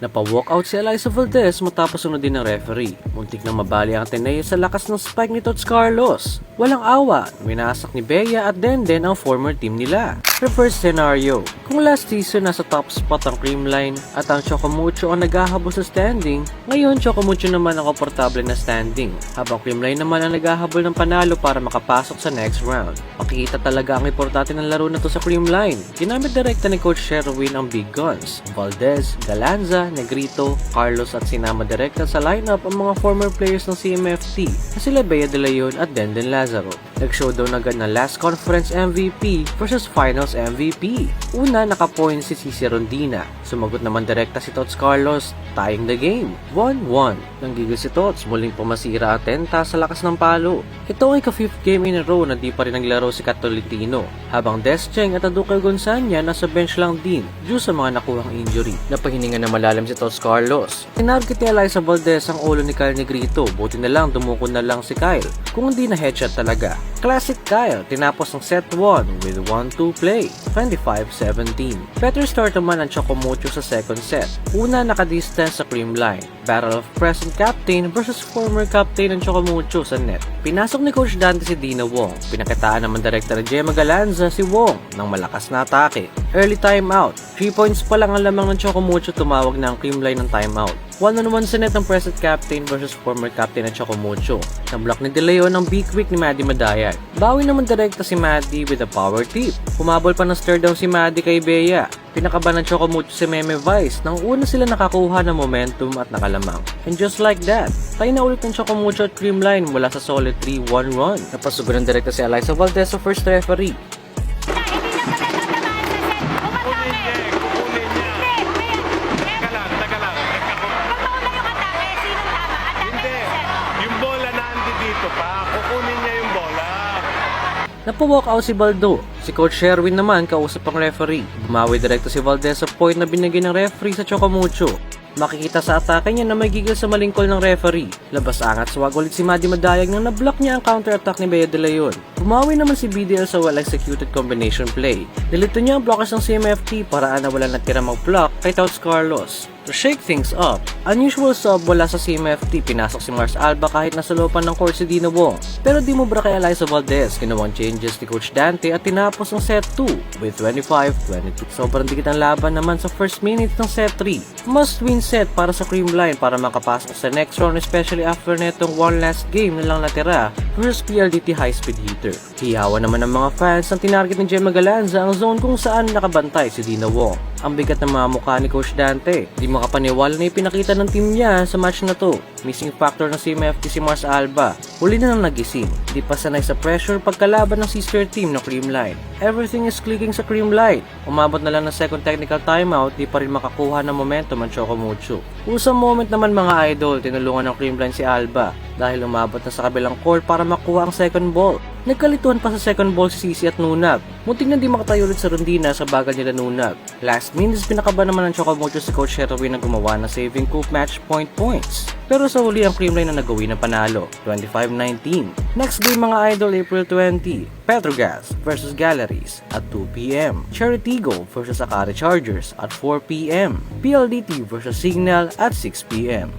Napa-walkout si Eliza Valdez matapos sunodin ng referee. Muntik nang mabali ang Ateneo sa lakas ng spike ni Tots Carlos. Walang awa, winasak ni Bea at Denden ang former team nila. Reverse scenario, kung last season nasa top spot ang Creamline at ang Chocomucho ang naghahabol sa standing, ngayon Chocomucho naman ang komportable na standing, habang Creamline naman ang naghahabol ng panalo para makapasok sa next round. Makikita talaga ang importante ng laro na to sa Creamline. Ginamit direkta ni Coach Sherwin ang big guns, Valdez, Galanza, Negrito, Carlos at sinama direkta sa lineup ang mga former players ng CMFT na sila Bea de Leon at Denden Lazaro. Nag-showdown agad ng last conference MVP versus finals MVP. Una, naka-point si Cici Rondina. Sumagot naman direkta si Tots Carlos, tying the game. 1-1. Nanggigil si Tots, muling pumasira ang tenta sa lakas ng palo. Ito ay ka-fifth game in a row na di pa rin naglaro si Catolitino, habang Descheng at Aduque Gonzanya nasa bench lang din due sa mga nakuhang injury. Napahininga na malalim si Tots Carlos. Tinarget ni Eliza Valdez ang ulo ni Kyle Negrito, buti na lang dumukod na lang si Kyle, kung hindi na headshot talaga. Classic Kyle, tinapos ang set 1 with 1-2 play, 25-17. Better start naman ang Chocomucho sa second set. Una, naka-distance sa Creamline. Battle of present captain versus former captain ng Chocomucho sa net. Pinasok ni Coach Dante si Dina Wong. Pinakitaan naman direkta ni Gemma Galanza si Wong ng malakas na atake. Early timeout. 3 points pa lang ang lamang ng Chocomucho, tumawag na ang Creamline ng timeout. 1-on-1 sa net ng present captain versus former captain ng Chocomucho. Na-block ni De Leon ang big quick ni Maddie Madayag. Bawi naman direkta si Maddie with a power tip. Humabol pa ng stare down si Maddie kay Bea. Pinakaban ng Chocomucho si Meme Vice nang una sila nakakuha ng momentum at nakalamang. And just like that, tayo na ulit ng Chocomucho at Creamline mula sa solid 3-1 run. Napasugan ng direkta si Eliza Valdez sa first referee. Napa-walkout si Baldo. Si Coach Sherwin naman kausap ang referee. Bumawi direkta si Valdez sa point na binigay ng referee sa Chocomucho. Makikita sa atake niya na may gigil sa malingkol ng referee. Labas angat swag ulit si Maddie Madayag nang na-block niya ang counter-attack ni Bea de Leon. Bumawi naman si BDL sa well-executed combination play. Nilito niya ang blockers ng CMFT para na wala natira mag-block kay Tots Carlos. To shake things up, unusual sub wala sa CMFT, pinasok si Mars Alba kahit nasa loopan ng court si Dina Wong. Pero di mo bra kay Eliza Valdez, ginawang changes ni Coach Dante at tinapos ang set 2 with 25-22. Sobrang dikit ang laban naman sa first minute ng set 3. Must win set para sa Creamline para makapasok sa next round, especially after netong one last game na lang natira versus PLDT high-speed heater. Hiyawan naman ng mga fans ang tinarget ni Gemma Galanza ang zone kung saan nakabantay si Dina Wong. Ang bigat ng mga mukha ni Coach Dante. Di makapaniwala na ipinakita ng team niya sa match na to. Missing factor ng CMFT si Mars Alba. Huli na nang nagising. Di pa sanay sa pressure pagkalaban ng sister team ng Creamline. Everything is clicking sa Creamline. Umabot na lang ng second technical timeout, di pa rin makakuha ng momentum ang Chocomucho. Usang moment naman mga idol, tinulungan ng Creamline si Alba dahil umabot na sa kabilang court para makuha ang second ball. Nagkalituhan pa sa second ball si Cici at Nunag. Muntik na di makatayo ulit sa Rondina sa bagal nila Nunag. Last minutes pinakaba naman ng Chocomucho si Coach Sherwin na gumawa ng saving coup match point points. Pero sa huli ang Creamline na nagawi ng panalo, 25-19. Next game mga idol, April 20, Petrogas versus Galleries at 2 p.m. Cheritigo versus Akari Chargers at 4 p.m. PLDT versus Signal at 6 p.m.